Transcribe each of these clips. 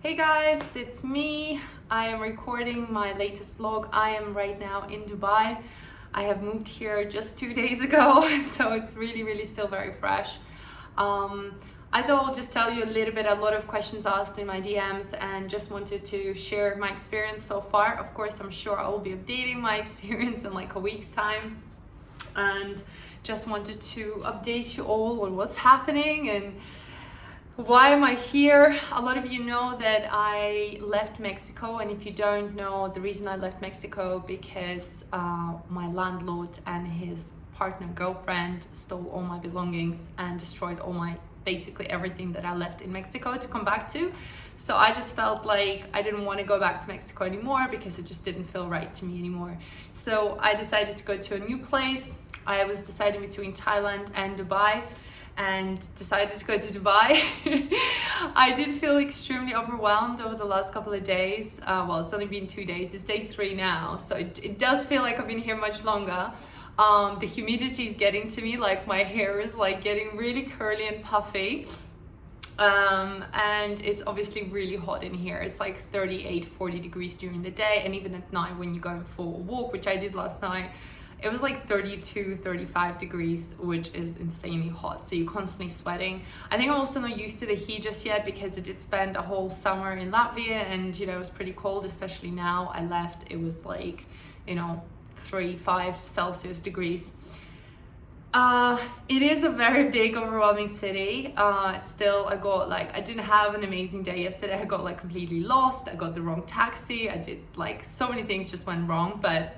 Hey guys, it's me. I am recording my latest vlog. I am right now in Dubai. I have moved here just 2 days ago, so it's really still very fresh. I thought I'll just tell you a little bit, a lot of questions asked in my DMs, and just wanted to share my experience so far. Of course, I'm sure I will be updating my experience in like a week's time, and just wanted to update you all on what's happening and why am I here. A lot of you know that I left Mexico, and if you don't know, the reason I left Mexico because my landlord and his partner girlfriend stole all my belongings and destroyed all my basically everything that I left in Mexico to come back to. So I just felt like I didn't want to go back to Mexico anymore because it just didn't feel right to me anymore. So I decided to go to a new place. I was deciding between Thailand and Dubai, and decided to go to Dubai. I did feel extremely overwhelmed over the last couple of days. Well, it's only been 2 days. It's day 3 now, so it does feel like I've been here much longer. The humidity is getting to me, like my hair is like getting really curly and puffy. And it's obviously really hot in here. It's like 38-40 degrees during the day, and even at night when you're going for a walk, which I did last night, it was like 32-35 degrees, which is insanely hot, so you're constantly sweating. I think I'm also not used to the heat just yet because I did spend a whole summer in Latvia, and you know, it was pretty cold, especially now. I left, it was like, you know, 3-5 Celsius degrees. It is a very big, overwhelming city. Still, I didn't have an amazing day yesterday. I got like completely lost. I got the wrong taxi. I did like so many things just went wrong, but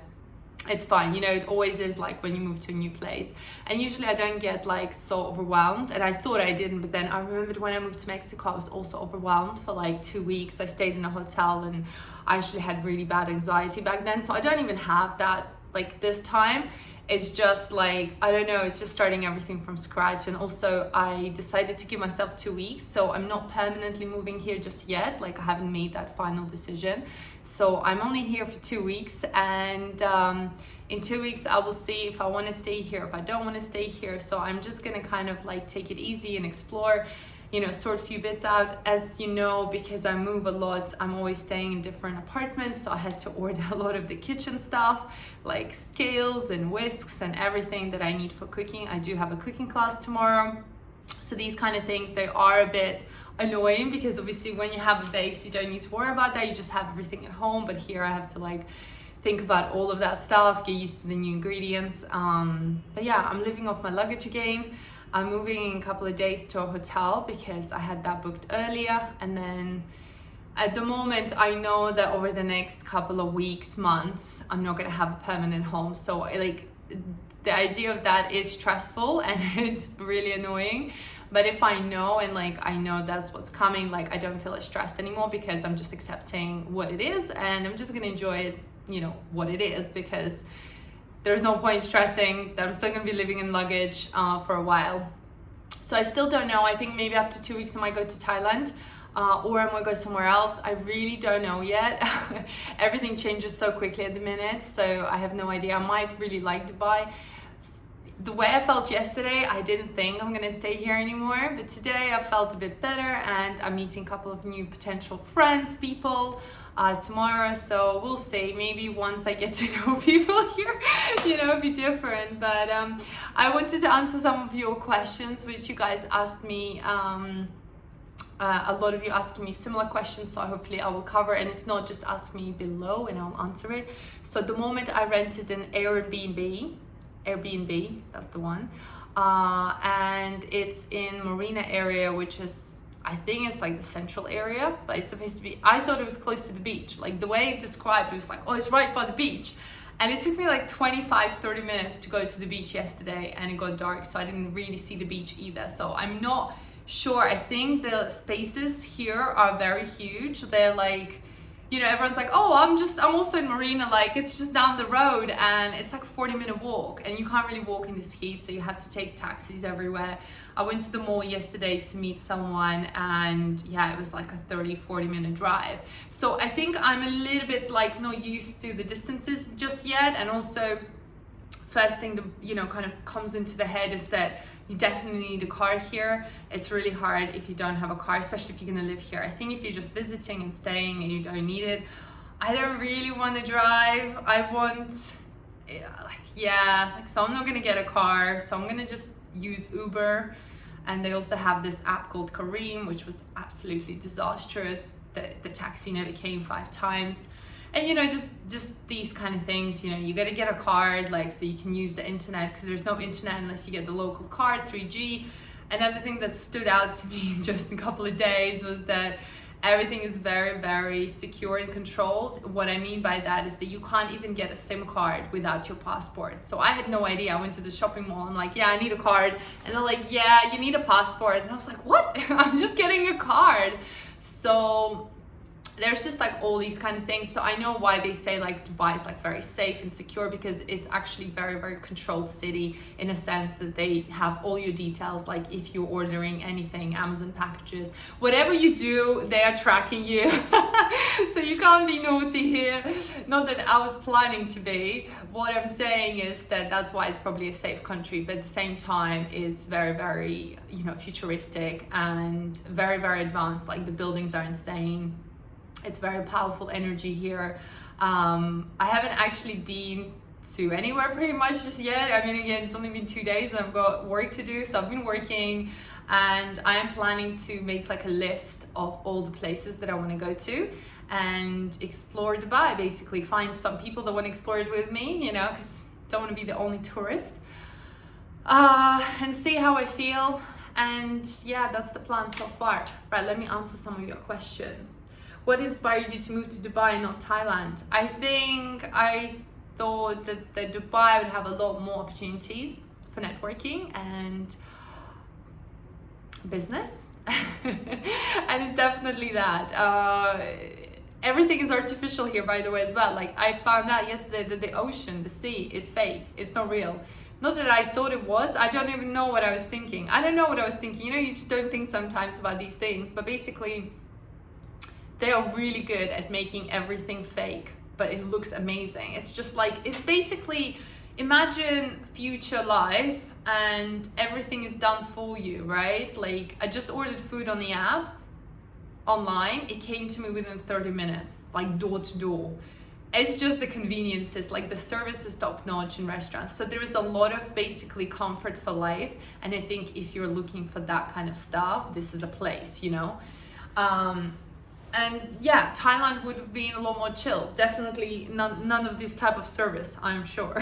it's fine. You know, it always is like when you move to a new place, and usually I don't get like so overwhelmed, and I thought I didn't, but then I remembered when I moved to Mexico I was also overwhelmed for like 2 weeks. I stayed in a hotel and I actually had really bad anxiety back then, so I don't even have that like this time. It's just like, I don't know, it's just starting everything from scratch. And also I decided to give myself 2 weeks, so I'm not permanently moving here just yet. Like, I haven't made that final decision, so I'm only here for 2 weeks, and in 2 weeks I will see if I want to stay here, if I don't want to stay here. So I'm just gonna kind of like take it easy and explore, you know, sort a few bits out. As you know, because I move a lot, I'm always staying in different apartments, so I had to order a lot of the kitchen stuff, like scales and whisks and everything that I need for cooking. I do have a cooking class tomorrow, so these kind of things, they are a bit annoying because obviously when you have a base you don't need to worry about that, you just have everything at home. But here I have to like think about all of that stuff, get used to the new ingredients. But yeah, I'm living off my luggage again. I'm moving in a couple of days to a hotel because I had that booked earlier, and then at the moment I know that over the next couple of weeks, months, I'm not gonna have a permanent home. So like the idea of that is stressful and it's really annoying. But if I know, and like I know that's what's coming, like I don't feel as stressed anymore because I'm just accepting what it is, and I'm just gonna enjoy it, you know, what it is, because there's no point stressing that I'm still gonna be living in luggage for a while. So I still don't know. I think maybe after 2 weeks I might go to Thailand, or I might go somewhere else. I really don't know yet. Everything changes so quickly at the minute, so I have no idea. I might really like Dubai. The way I felt yesterday, I didn't think I'm gonna stay here anymore, but today I felt a bit better, and I'm meeting a couple of new potential friends, people, tomorrow. So we'll see. Maybe once I get to know people here, you know, it'll be different. But I wanted to answer some of your questions which you guys asked me. A lot of you asking me similar questions, so hopefully I will cover, and if not, just ask me below and I'll answer it. So at the moment I rented an Airbnb, that's the one, and it's in Marina area, which is, I think it's like the central area, but it's supposed to be, I thought it was close to the beach. Like the way it described, it was like, oh, it's right by the beach. And it took me like 25-30 minutes to go to the beach yesterday, and it got dark, so I didn't really see the beach either. So I'm not sure. I think the spaces here are very huge. They're like, you know, everyone's like, oh, I'm also in Marina, like it's just down the road, and it's like a 40-minute walk, and you can't really walk in this heat, so you have to take taxis everywhere. I went to the mall yesterday to meet someone, and yeah, it was like a 30-40 minute drive. So I think I'm a little bit like not used to the distances just yet, and also first thing that, you know, kind of comes into the head is that you definitely need a car here. It's really hard if you don't have a car, especially if you're gonna live here. I think if you're just visiting and staying and you don't need it, I don't really want to drive. I want, so I'm not gonna get a car, so I'm gonna just use Uber. And they also have this app called Kareem, which was absolutely disastrous. The taxi never came 5 times. And, you know, just these kind of things, you know, you got to get a card, like, so you can use the internet, because there's no internet unless you get the local card, 3G. Another thing that stood out to me in just a couple of days was that everything is very, very secure and controlled. What I mean by that is that you can't even get a SIM card without your passport. So I had no idea. I went to the shopping mall. I'm like, yeah, I need a card. And they're like, yeah, you need a passport. And I was like, what? I'm just getting a card. So there's just like all these kind of things. So I know why they say like Dubai is like very safe and secure, because it's actually very, very controlled city, in a sense that they have all your details. Like if you're ordering anything, Amazon packages, whatever you do, they are tracking you. So you can't be naughty here. Not that I was planning to be. What I'm saying is that that's why it's probably a safe country, but at the same time, it's very, very, you know, futuristic and very, very advanced. Like the buildings are insane. It's very powerful energy here. I haven't actually been to anywhere pretty much just yet. I mean, again, it's only been 2 days and I've got work to do. So I've been working, and I am planning to make like a list of all the places that I want to go to and explore Dubai, basically find some people that want to explore it with me, you know, because I don't want to be the only tourist, and see how I feel. And yeah, that's the plan so far. Right, let me answer some of your questions. What inspired you to move to Dubai and not Thailand? I think I thought that Dubai would have a lot more opportunities for networking and business. And it's definitely that. Everything is artificial here, by the way, as well. Like I found out yesterday that the ocean, the sea, is fake. It's not real. Not that I thought it was. I don't even know what I was thinking. I don't know what I was thinking. You know, you just don't think sometimes about these things. But basically, they are really good at making everything fake, but it looks amazing. It's just like, it's basically, imagine future life and everything is done for you, right? Like I just ordered food on the app, online. It came to me within 30 minutes, like door to door. It's just the conveniences, like the service is top notch in restaurants. So there is a lot of basically comfort for life. And I think if you're looking for that kind of stuff, this is a place, you know? And yeah, Thailand would have been a lot more chill. Definitely none of this type of service, I'm sure.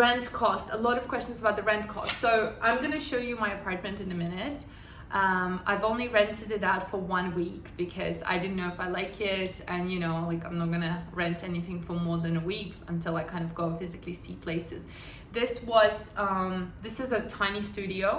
Rent cost, a lot of questions about the rent cost. So I'm gonna show you my apartment in a minute. I've only rented it out for 1 week because I didn't know if I like it, and you know, like I'm not gonna rent anything for more than a week until I kind of go physically see places. This is a tiny studio.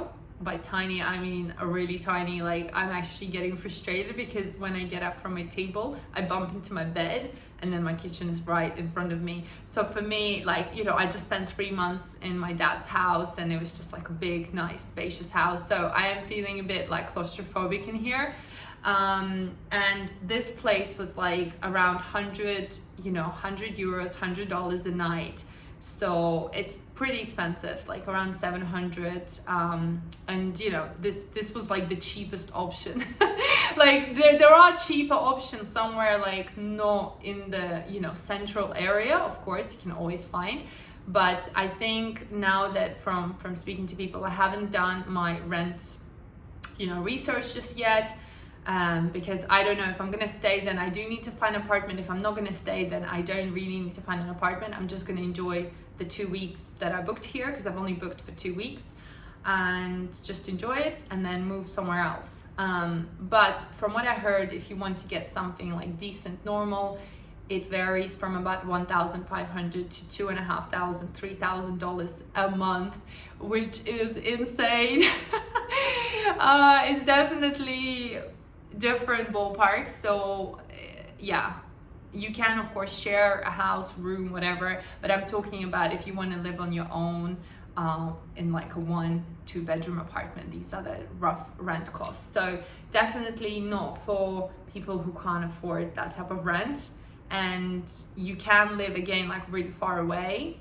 By tiny, I mean a really tiny. Like I'm actually getting frustrated because when I get up from my table, I bump into my bed, and then my kitchen is right in front of me. So for me, like, you know, I just spent 3 months in my dad's house, and it was just like a big, nice, spacious house. So I am feeling a bit like claustrophobic in here. And this place was like around 100 euros, $100 a night. So it's pretty expensive, like around 700. And you know, this was like the cheapest option. Like there are cheaper options somewhere, like not in the, you know, central area. Of course, you can always find. But I think now that from speaking to people, I haven't done my rent, you know, research just yet. Because I don't know if I'm gonna stay, then I do need to find an apartment. If I'm not gonna stay, then I don't really need to find an apartment. I'm just gonna enjoy the 2 weeks that I booked here, because I've only booked for 2 weeks, and just enjoy it and then move somewhere else. But from what I heard, if you want to get something like decent, normal, it varies from about $1,500 to $2,500, $3,000 a month, which is insane. It's definitely different ballparks. So yeah, you can of course share a house, room, whatever, but I'm talking about if you want to live on your own, in like a 1-2 bedroom apartment, these are the rough rent costs. So definitely not for people who can't afford that type of rent. and you can live again like really far away,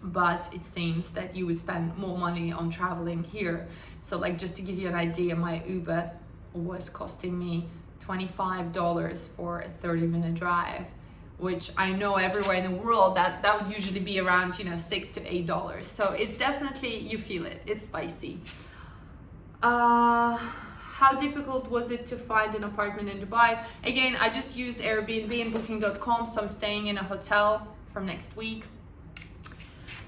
but it seems that you would spend more money on traveling here. So like, just to give you an idea, my Uber was costing me $25 for a 30-minute drive, which I know everywhere in the world that would usually be around, you know, $6 to $8. So it's definitely, you feel it, it's spicy. How difficult was it to find an apartment in Dubai? Again, I just used Airbnb and booking.com, so I'm staying in a hotel from next week.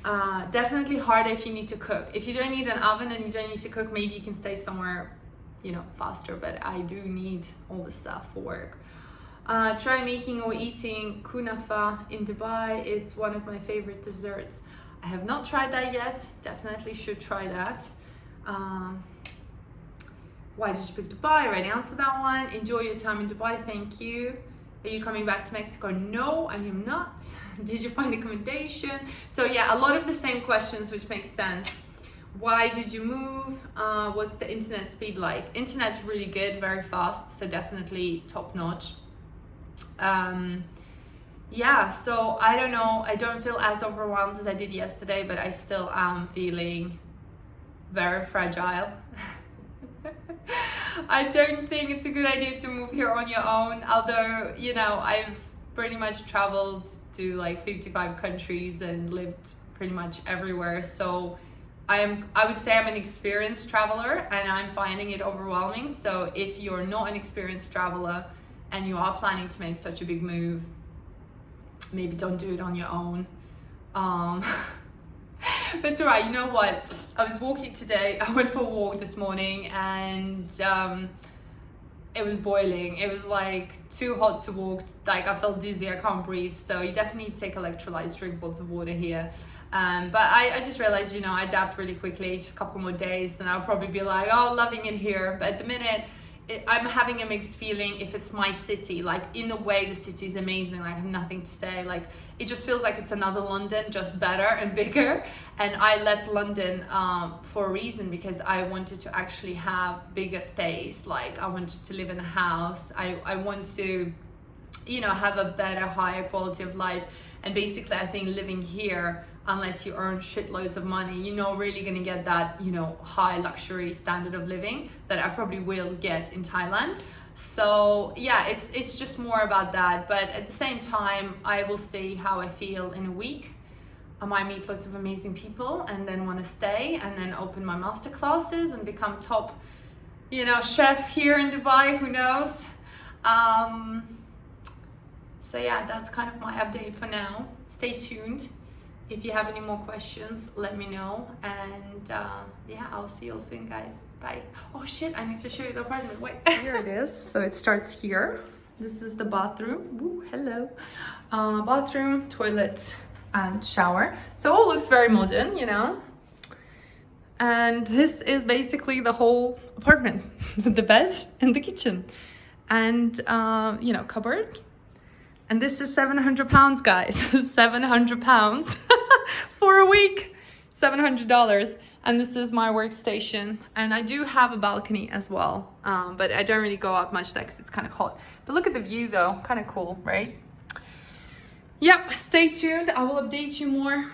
Definitely harder if you need to cook. If you don't need an oven and you don't need to cook, maybe you can stay somewhere, you know, faster, but I do need all the stuff for work. Try making or eating kunafa in Dubai. It's one of my favorite desserts. I have not tried that yet. Definitely should try that. Why did you pick Dubai? I already answered that one. Enjoy your time in Dubai. Thank you. Are you coming back to Mexico? No, I am not. Did you find accommodation? So yeah, a lot of the same questions, which makes sense. Why did you move? What's the internet speed like? Internet's really good, very fast, so definitely top notch. Yeah, so I don't know, I don't feel as overwhelmed as I did yesterday, but I still am feeling very fragile. I don't think it's a good idea to move here on your own, although, you know, I've pretty much traveled to like 55 countries and lived pretty much everywhere, so I would say I'm an experienced traveler, and I'm finding it overwhelming. So if you're not an experienced traveler and you are planning to make such a big move, maybe don't do it on your own. But it's alright, you know what? I was walking today, I went for a walk this morning, and it was boiling. It was like too hot to walk, like I felt dizzy, I can't breathe. So you definitely need to take electrolytes, drink lots of water here. But I just realized, you know, I adapt really quickly, just a couple more days and I'll probably be like, oh, loving it here. But at the minute, I'm having a mixed feeling if it's my city. Like, in a way, the city is amazing. Like, I have nothing to say. Like, it just feels like it's another London, just better and bigger. And I left London for a reason, because I wanted to actually have bigger space. Like, I wanted to live in a house. I want to, you know, have a better, higher quality of life. And basically, I think living here, unless you earn shitloads of money, you're not really gonna get that, you know, high luxury standard of living that I probably will get in Thailand. So yeah, it's just more about that. But at the same time, I will see how I feel in a week. I might meet lots of amazing people and then want to stay and then open my master classes and become top, you know, chef here in Dubai, who knows. So yeah, that's kind of my update for now. Stay tuned. If you have any more questions, let me know. And yeah, I'll see you all soon, guys. Bye. Oh shit, I need to show you the apartment. Wait. Here it is. So it starts here. This is the bathroom. Woo, hello. Bathroom, toilet, and shower. So it all looks very modern, you know. And this is basically the whole apartment. The bed and the kitchen. And, you know, cupboard. And this is £700, guys. £700 for a week. $700. And this is my workstation. And I do have a balcony as well. But I don't really go out much there because it's kind of hot. But look at the view though. Kind of cool, right? Yep, stay tuned. I will update you more.